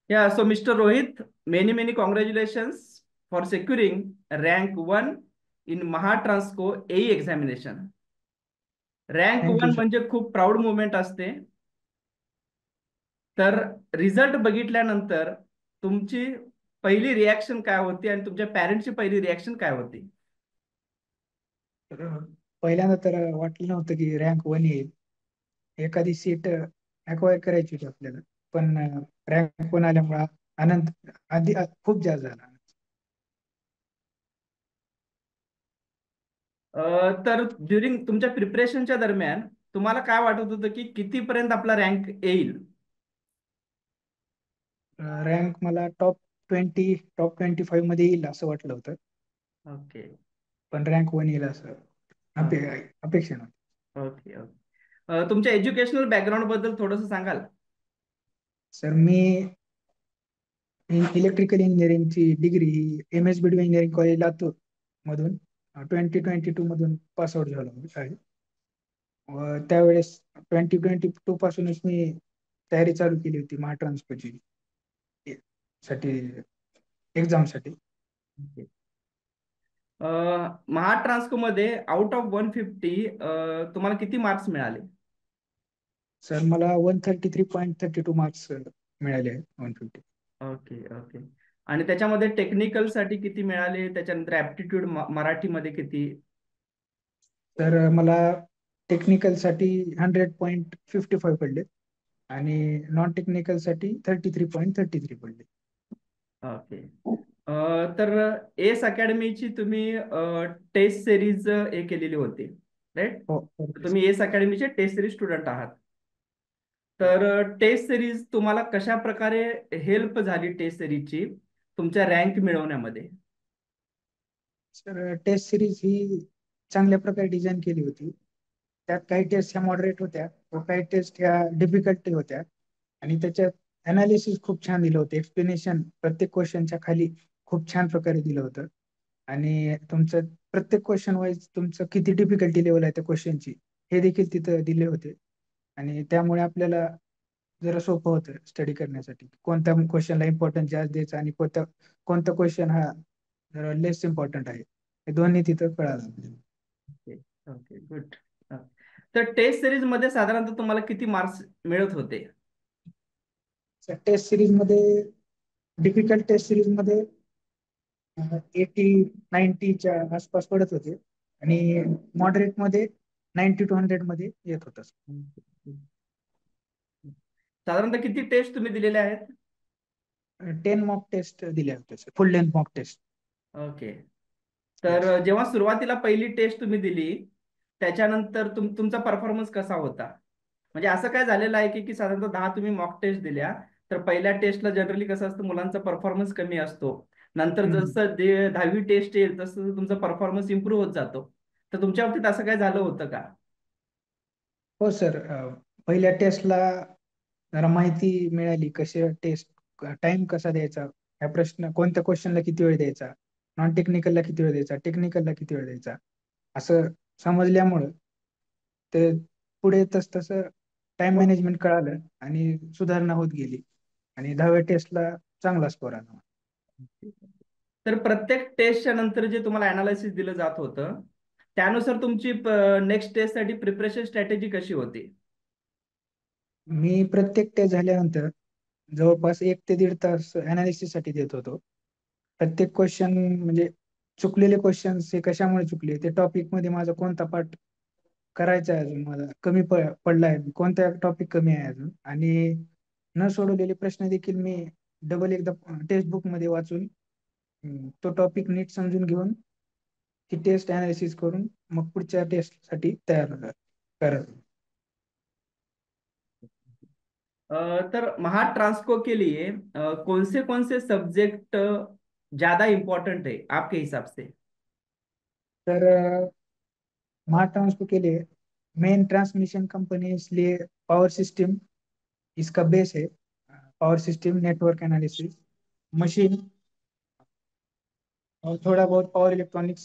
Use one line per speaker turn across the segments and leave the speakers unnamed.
Yeah, so Mr. Rohit, many congratulations for securing rank 1 in Mahatransco AE examination. Rank
thank you
one
sir.
म्हणजे खूप proud movement असते. तर result बघितल्यानंतर तुमची पहिली रिॲक्शन काय होती आणि तुमच्या पॅरेंटची पहिली रिॲक्शन काय होती?
तर पहिल्यांदा तर वाटलं नव्हतं की रँक वन येईल. एखादी सीट अक्वायर करायची होती आपल्याला, पण रँक वन आल्यामुळे आनंद खूप जास्त झाला.
तर ड्युरिंग तुमच्या प्रिपरेशनच्या दरम्यान तुम्हाला काय वाटत होतं की कितीपर्यंत आपला रँक येईल?
रँक मला टॉप 25 मध्ये येईल असं वाटलं होतं,
ओके.
पण रँक वन येईल असं
हा.
अपेक्षा नव्हती.
Okay okay. तुमच्या एज्युकेशनल बॅकग्राऊंड बद्दल थोडंसं सांगाल?
सर, मी इलेक्ट्रिकल इंजिनिअरिंगची डिग्री ही MSBD इंजिनिअरिंग कॉलेज लातूर मधून 2022 मधून पास आउट झालो आहे. व त्यावेळेस 2022 पासूनच मी तयारी चालू केली होती महाट्रान्सफरची साठी, एक्झाम साठी.
ओके. महाट्रान्सको मध्ये आउट ऑफ 150 तुम्हाला किती मार्क्स मिळाले?
सर, मला 133.32 मार्क्स मिळाले आहेत 150.
Okay okay. आणि त्याच्यामध्ये टेक्निकल साठी किती मिळाले? त्याच्यानंतर ऍप्टिट्यूड मराठीमध्ये किती?
तर मला टेक्निकल साठी 100.55 पडले आणि नॉन टेक्निकल साठी 33.33 पडले.
ओके. तर एस अकॅडमीची तुम्ही टेस्ट सिरीज हे केलेली होती, राईट?
हो, हो.
तुम्ही एस अकॅडमीचे टेस्ट सिरीज स्टुडंट आहात. तर टेस्ट सिरीज तुम्हाला कशा प्रकारे हेल्प झाली टेस्ट सिरीजची तुमच्या रँक मिळवण्यामध्ये?
सर, टेस्ट सिरीज ही चांगल्या प्रकारे डिझाईन केली होती. त्यात काही टेस्ट ह्या मॉडरेट होत्या व काही टेस्ट ह्या डिफिकल्टी होत्या. आणि त्याच्यात अनालिसिस खूप छान दिलं होतं, एक्सप्लेनेशन प्रत्येक क्वेश्चनच्या खाली खूप छान प्रकारे दिलं होतं. आणि तुमचं प्रत्येक क्वेश्चन वाईज तुमचं किती डिफिकल्टी लेवल आहे त्या क्वेश्चनची हे देखील तिथं दिले होते. आणि त्यामुळे आपल्याला जरा सोपं होतं स्टडी करण्यासाठी, कोणत्या क्वेश्चनला इम्पॉर्टन्स जास्त द्यायचा आणि कोणता क्वेश्चन हा जरा लेस इम्पॉर्टंट आहे, हे दोन्ही तिथं कळालं आपल्याला.
Okay okay good. तर टेस्ट सिरीज मध्ये साधारणतः तुम्हाला किती मार्क्स मिळत होते?
टेस्ट सिरीज मध्ये, डिफिकल्ट टेस्ट सिरीज मध्ये 80-90च्या आसपास पडत होते आणि मॉडरेट मध्ये 90 to 100 मध्ये येत होतं.
साधारणतः किती टेस्ट तुम्ही दिलेले आहेत?
10 मॉक टेस्ट दिल्या होत्या, full length mock test.
Okay. तर
येस.
जेव्हा सुरुवातीला पहिली टेस्ट तुम्ही दिली त्याच्यानंतर तुमचा परफॉर्मन्स कसा होता? म्हणजे असं काय झालेलं आहे की साधारणतः 10 तुम्ही मॉक टेस्ट दिल्या, तर पहिल्या टेस्टला जनरली कसं असतं, मुलांचा परफॉर्मन्स कमी असतो. नंतर जसं 10वी टेस्ट येईल तसं तुमचा परफॉर्मन्स इम्प्रूव्ह होत जातो. तर तुमच्या बाबतीत असं काय झालं होतं का?
हो सर, पहिल्या टेस्टला जरा माहिती मिळाली, कसे टेस्ट टाइम कसा द्यायचा, ह्या प्रश्न कोणत्या क्वेश्चनला किती वेळ द्यायचा, नॉन टेक्निकलला किती वेळ द्यायचा, टेक्निकलला किती वेळ द्यायचा, असं समजल्यामुळं ते पुढे तसं टाइम मॅनेजमेंट कळालं आणि सुधारणा होत गेली आणि 10व्या टेस्टला चांगला स्कोर आला.
तर प्रत्येक टेस्टच्या नंतर जे तुम्हाला अनालिसिस दिलं जात होतं त्यानुसार तुमची नेक्स्ट टेस्टसाठी प्रिपरेशन स्ट्रॅटेजी कशी होती?
मी प्रत्येक टेस्ट झाल्यानंतर जवळपास 1 ते 1.5 तास अनालिसिस साठी देत होतो. प्रत्येक क्वेश्चन म्हणजे चुकलेले क्वेश्चन्स हे कशामुळे चुकले, ते टॉपिक मध्ये माझा कोणता पार्ट करायचा आहे, अजून मला कमी पडलाय, कोणत्या टॉपिक कमी आहे अजून, आणि न सोडवलेले प्रश्न देखील मी डबल एकदा टेक्स्ट बुक मध्ये वाचून तो टॉपिक नीट समजून घेऊन ती टेस्ट अनालिसिस करून मग पुढच्या टेस्ट साठी तयार करत.
तर महाट्रांसको के लिए कौन से सब्जेक्ट ज्यादा इम्पोर्टेंट है आपके हिसाब से?
तर महाट्रांसफर के लिए मेन ट्रांसमिशन कंपनी, इसलिए पावर सिस्टम इसका बेस है। Power system, network analysis, machine और थोड़ा बहुत पावर इलेक्ट्रॉनिक्स,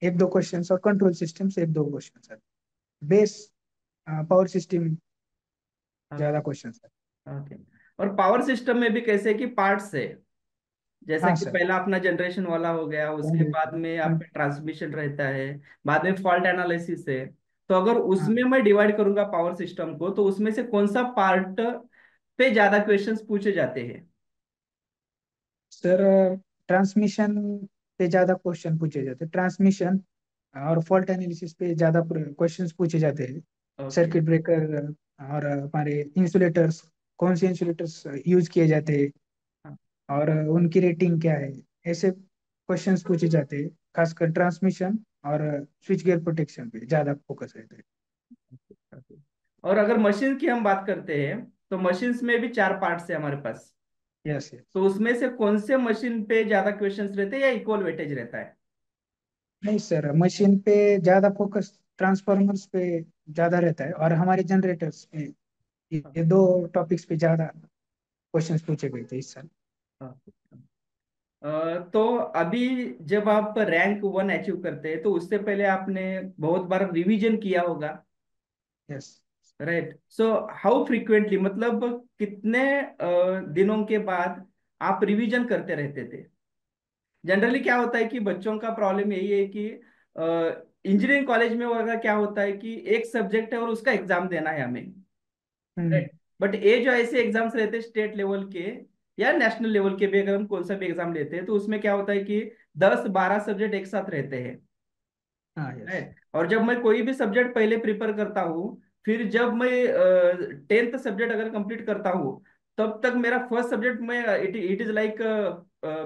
एक दो क्वेश्चंस, और कंट्रोल सिस्टम्स एक दो क्वेश्चंस है। बेस पावर सिस्टम ज्यादा
ओके
क्वेश्चंस है।
ओके और पावर सिस्टम में भी कैसे कि पार्ट्स है, जैसा
हाँ
कि
सर।
पहला अपना जनरेशन वाला हो गया, उसके बाद में आपका ट्रांसमिशन रहता है, बाद में फॉल्ट एनालिसिस है। तो अगर उसमें
हाँ
मैं डिवाइड करूंगा पावर सिस्टम को, तो उसमें से कौन सा पार्ट पे ज्यादा क्वेश्चंस पूछे जाते हैं?
सर, ट्रांसमिशन पे ज्यादा क्वेश्चन पूछे जाते हैं। ट्रांसमिशन और फॉल्ट एनालिसिस पे ज्यादा क्वेश्चंस पूछे जाते हैं।
ओके।
सर्किट ब्रेकर और हमारे इंसुलेटर्स, कौन से इंसुलेटर्स यूज किए जाते हैं और उनकी रेटिंग क्या है, ऐसे क्वेश्चंस पूछे जाते हैं। खासकर ट्रांसमिशन और स्विच गियर प्रोटेक्शन पे ज्यादा फोकस रहता है।
और अगर मशीन की हम बात करते हैं, तो मशीन्स में भी चार पार्ट्स है हमारे पास।
Yes yes.
तो उसमें से कौन से मशीन पे ज्यादा क्वेश्चंस रहते हैं या इक्वल वेटेज रहता है?
नहीं सर, मशीन पे ज्यादा फोकस ट्रांसफॉर्मर्स पे ज्यादा रहता है, और हमारे जनरेटर्स पे, ये दो टॉपिक्स पे ज्यादा क्वेश्चंस पूछे गए थे इस साल।
हाँ। तो अभी जब आप रैंक 1 अचीव करते हैं, तो उससे पहले आपने बहुत बार रिवीजन किया होगा,
yes.
Right? So how frequently, मतलब कितने दिनों के बाद आप रिवीजन करते रहते थे? जनरली क्या होता है कि बच्चों का प्रॉब्लम यही है कि इंजीनियरिंग कॉलेज में वगैरह क्या होता है कि एक सब्जेक्ट है और उसका एग्जाम देना है हमें,
हम्म।
राइट? बट ये जो ऐसे एग्जाम्स रहते हैं स्टेट लेवल के या नेशनल लेवल के भी, अगर हम कौन सा भी एग्जाम लेते हैं, तो उसमें क्या होता है कि 10-12 सब्जेक्ट एक साथ रहते हैं,
हाँ यस।
राइट? और जब मैं कोई भी सब्जेक्ट पहले प्रिपेयर करता हूँ, फिर जब मैं 10th सब्जेक्ट अगर कंप्लीट करता हूँ, तब तक मेरा फर्स्ट सब्जेक्ट में इट इट इज लाइक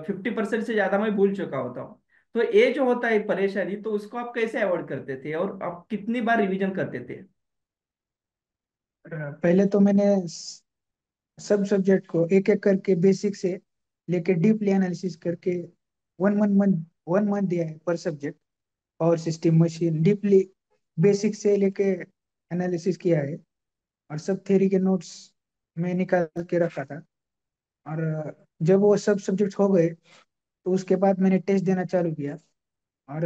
50% से ज्यादा मैं भूल चुका होता हूँ। तो ये जो होता है परेशानी, तो उसको आप कैसे अवॉइड करते थे और आप कितनी बार रिवीजन करते थे?
पहले तो मैंने सब सब्जेक्ट को एक एक करके बेसिक से लेके डीपली एनालिसिस करके 1 मंथ 1 मंथ दिया है पर subject. Power system, machine, deeply basic से लेके एनालिसिस किया है, और सब थ्योरी के नोट्स में निकाल के रखा था। और जब वो सब सब्जेक्ट हो गए, तो उसके बाद मैंने टेस्ट देना चालू किया। और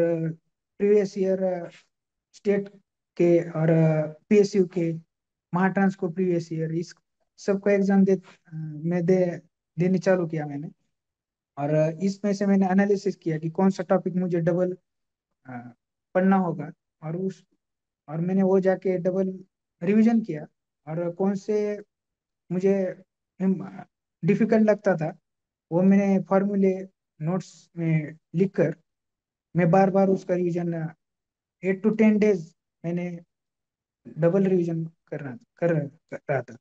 प्रीवियस ईयर स्टेट के और पीएसयू के, महाट्रांस को प्रीवियस ईयर, इस सबका एग्जाम मैं देने चालू किया मैंने। और इसमें से मैंने एनालिसिस किया कि कौन सा टॉपिक मुझे डबल पढ़ना होगा, और उस और मैंने वो जाके डबल रिवीजन किया। और कौन से मुझे डिफिकल्ट लगता था, वो मैंने फॉर्मूले नोट्स में लिखकर मैं बार बार उसका revision 8 to 10 days Maine double revision कर रहा था।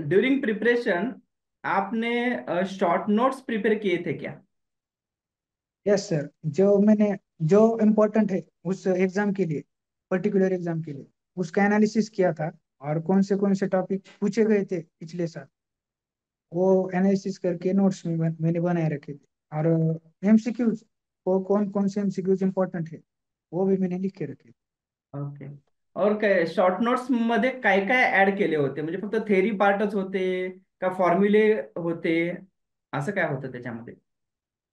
ड्यूरिंग प्रिपरेशन आपने शॉर्ट नोट्स प्रिपेयर किए थे क्या?
Yes sir. जो इम्पोर्टेंट है उस एग्जाम के लिए, पर्टिकुलर एग्जाम के लिए, उसका एनालिसिस किया था। और कौन से टॉपिक पूछे गए थे पिछले साल, वो एनालिसिस करके नोट्स में मैंने बनाए रखे थे। और एमसीक्यूज, वो कौन कौन से एमसीक्यूज इम्पोर्टेंट है, वो भी मैंने लिख के रखे थे।
ओके। और काय शॉर्ट नोट्स मध्ये काय काय ऍड केले होते? म्हणजे फक्त थेरी पार्टच होते का फॉर्म्युले होते, असं काय होतं त्याच्यामध्ये?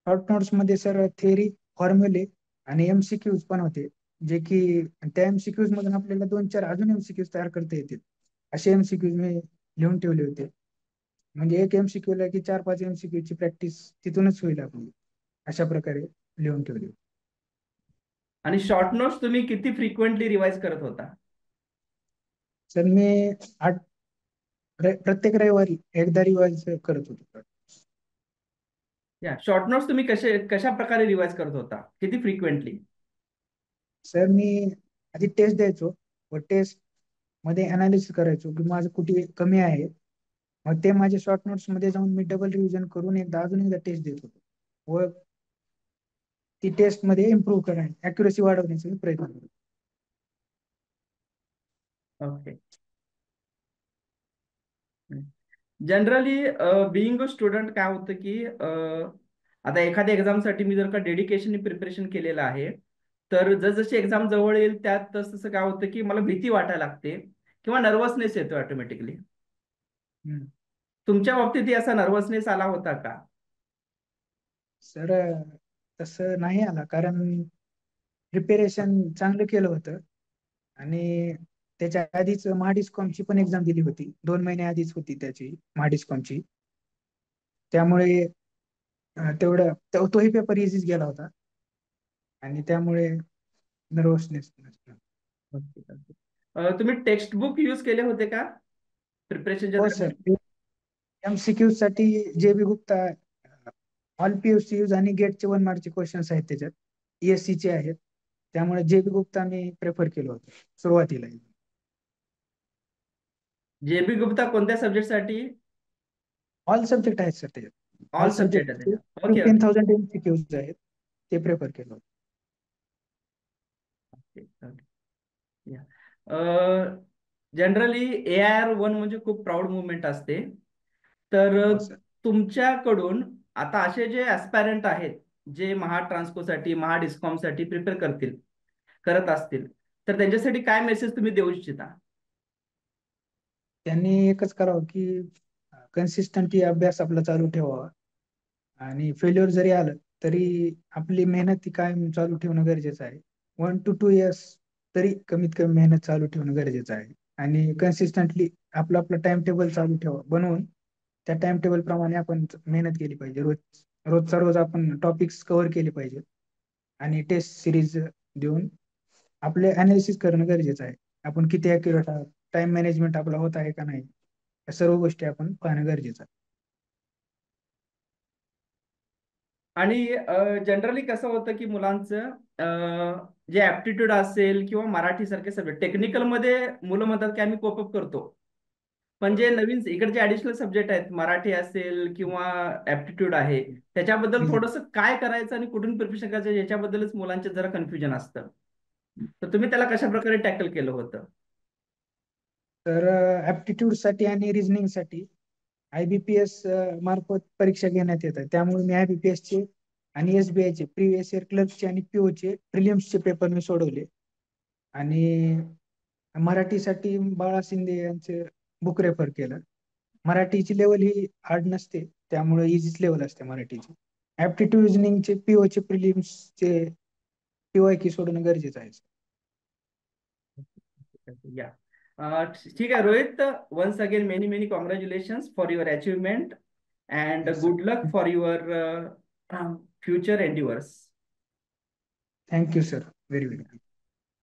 शॉर्ट नोट्स मध्ये सर थेअरी, फॉर्म्युले आणि एमसीक्यूज पण होते, जे की त्या एमसीक्यूज मधून आपल्याला 2-4 अजून एमसीक्यूज तयार करता येतील, असे एमसीक्यूज मी लिहून ठेवले होते. म्हणजे एक एमसीक्यू ला की 4-5 एमसीक्यू ची प्रॅक्टिस तिथूनच होईल आपली, अशा प्रकारे लिहून ठेवली.
आणि शॉर्ट नोट्स तुम्ही किती फ्रिक्वेंटली रिवाइज करत होता?
तर मी प्रत्येक रविवारी एकदा रिवाइज करत होतो.
या शॉर्ट नोट्स तुम्ही कशा प्रकारे रिवाइज करत होता, किती फ्रिक्वेंटली?
सर, मी आधी टेस्ट द्यायचो, व टेस्ट मध्ये अनालिसिस करायचो की माझं कुठे कमी आहे. मग ते माझ्या शॉर्ट नोट्स मध्ये जाऊन मी डबल रिव्हिजन करून अजून एकदा टेस्ट देत होतो, व ती टेस्ट मध्ये इम्प्रूव्ह करणे, अॅक्युरेसी वाढवण्याचा मी प्रयत्न करतो.
Okay. Generally being a student काय होतं की आता एखाद्या एक्झामसाठी मी जर का डेडिकेशनने प्रिपरेशन केलेलं आहे, तर जसजशी एक्झाम जवळ येईल त्यात तसं काय होतं की मला भीती वाटायला लागते किंवा नर्वसनेस येतो ऑटोमॅटिकली.
हम्म.
तुमच्या बाबतीतही असा नर्वसनेस आला होता का?
सर, तसं नाही आला, कारण प्रिपेरेशन चांगलं केलं होतं. आणि त्याच्या आधीच महाडिस्कॉमची पण एक्झाम दिली होती, 2 महिने आधीच होती त्याची महाडिस्कॉमची. त्यामुळे तेवढं तोही पेपर इझीच गेला होता आणि त्यामुळे नर्वसनेस.
Okay, okay. तुम्ही टेक्स्ट बुक यूज केले होते का प्रिपरेशनच्या
हो
दरम्यान?
सर, MCQ साठी JB गुप्ता ऑल POCs आणि गेटचे 1 मार्कचे क्वेश्चन्स आहेत त्याच्यात, ESC चे आहेत. त्यामुळे JB गुप्ता मी प्रेफर केलं होतं सुरुवातीला.
JB गुप्ता कोणत्या सब्जेक्टसाठी?
ऑल सब्जेक्ट आहेत सर त्याच्यात, ऑल
ऑल सब्जेक्ट आहे
सब्जेक्ट
त्याच्या. Okay, okay.
15,000 MCQs आहेत, ते प्रेफर केलं होतं.
जनरली AIR-1 म्हणजे खूप प्राऊड मुवमेंट असते. तर
हो सर.
तुमच्याकडून आता असे जे ऍस्पायरंट आहेत, जे ट्रान्सकोसाठी डिस्कॉमसाठी प्रिपेअर करत असतील, तर त्यांच्यासाठी काय मेसेज तुम्ही देऊ इच्छिता?
त्यांनी एकच करावं की कन्सिस्टंटली अभ्यास आपला चालू ठेवावा आणि फेल्युअर जरी आलं तरी आपली मेहनत ही कायम चालू ठेवणं गरजेचं आहे. 1 to 2 years तरी कमीत कमी मेहनत चालू ठेवणं गरजेचं आहे. आणि कन्सिस्टंटली आपलं आपलं टाइम टेबल चालू ठेवा बनवून, त्या टाइम टेबल प्रमाणे आपण मेहनत केली पाहिजे. रोजचा रोज आपण टॉपिक्स कव्हर केले पाहिजे आणि टेस्ट सिरीज देऊन आपले अनालिसिस करणं गरजेचं आहे. आपण किती अॅक्युरेट आहात, टाइम मॅनेजमेंट आपला होत आहे का नाही, या सर्व गोष्टी आपण पाहणं गरजेचं आहे.
आणि जनरली कसं होतं की मुलांचं जे ऍप्टिट्यूड असेल किंवा मराठी सारखे सब्जेक्ट टेक्निकल मध्ये मुलं म्हणतात की आम्ही कोपअप करतो, पण जे नवीन इकडचे ऍडिशनल सब्जेक्ट आहेत, मराठी असेल किंवा ऍप्टिट्यूड आहे, त्याच्याबद्दल थोडंसं काय करायचं आणि कुठून प्रिपरेशन करायचं याच्याबद्दलच मुलांचे जरा कन्फ्युजन असतं. तर तुम्ही त्याला कशा प्रकारे टॅकल केलं होतं?
तर ऍप्टिट्यूड साठी आणि रिझनिंग साठी IBPS मार्फत परीक्षा घेण्यात येतात. त्यामुळे मी IBPS चे आणि SBI चे प्रिव्हियस इयर क्लर्कचे आणि PO चे प्रिलिम्सचे पेपर मी सोडवले. आणि मराठीसाठी बाळा शिंदे यांचे बुक रेफर केलं. मराठीची लेवल ही हार्ड नसते, त्यामुळे इझीच लेवल असते मराठीची. ऍप्टिट्यूड रिझनिंगचे PO चे प्रिलिम्सचे PYQ सोडवणं गरजेचं आहे.
या ठीक आहे Rohit, once again many many congratulations for your achievement and
yes
good
sir.
Luck for your future endeavours.
Thank you sir, very very.